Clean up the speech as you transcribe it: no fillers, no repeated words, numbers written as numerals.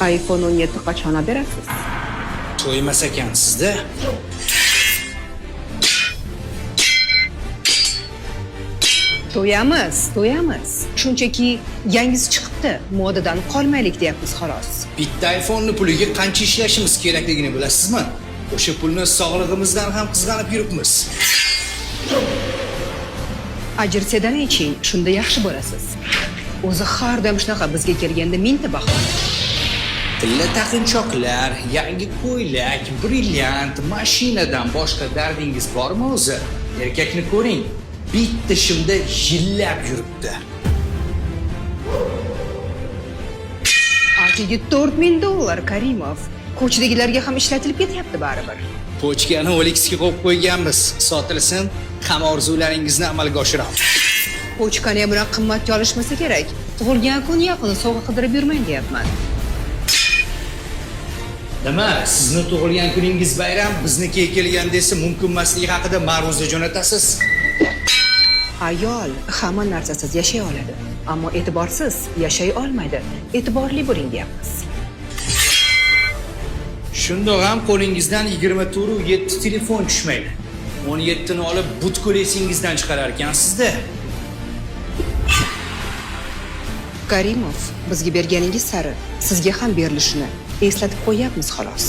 iPhone 17 qachon olib berasiz? To'ymas ekansizda. To'yamiz. Shunchaki yangisi chiqibdi, modadan qolmaylik deyapmiz xolos. Bitta iPhone'ni puliga qancha ishlashimiz kerakligini bilasizmi? O'sha pulni sog'lig'imizdan ham qizg'anib yuribmiz. Ajr sedan iching, shunda yaxshi bo'lasiz. O'zi har doim shunaqa bizga kelganda mingta bahona. Tilla taqinchoqlar, yangi ko'ylak, brilliant, mashinadan boshqa dardingiz bormi o'zi? Erkakni ko'ring, bitta shimda yillab yuribdi. Atiga $4000 Karimov. Ko'chadagilarga ham ishlatilib ketyapti baribir. Pochkani OLXga qo'yib qo'yganmiz. Sotilsin, ham orzularingizni amalga oshiramiz. Pochkani ham bunaqa qimmatga olishmasa kerak. Tug'ilgan kun yaqin sovg'a qidirib yurmang deyapman. Nima, sizni tug'ilgan kuningiz bayram, biznikiga kelganda esa mumkin emasligi haqida ma'ruza jo'natasiz. Ayol hamma narsasiz yashay oladi, ammo e'tiborsiz yashay olmaydi. E'tiborli bo'ling deyapmiz. Shundoq ham qo'lingizdan 24/7 telefon tushmaydi. 17 ni olib butkul esingizdan chiqarar ekansizda. Karimov, bizga berganingiz sari sizga ham berilishini eslatib qo'yapmiz xolos.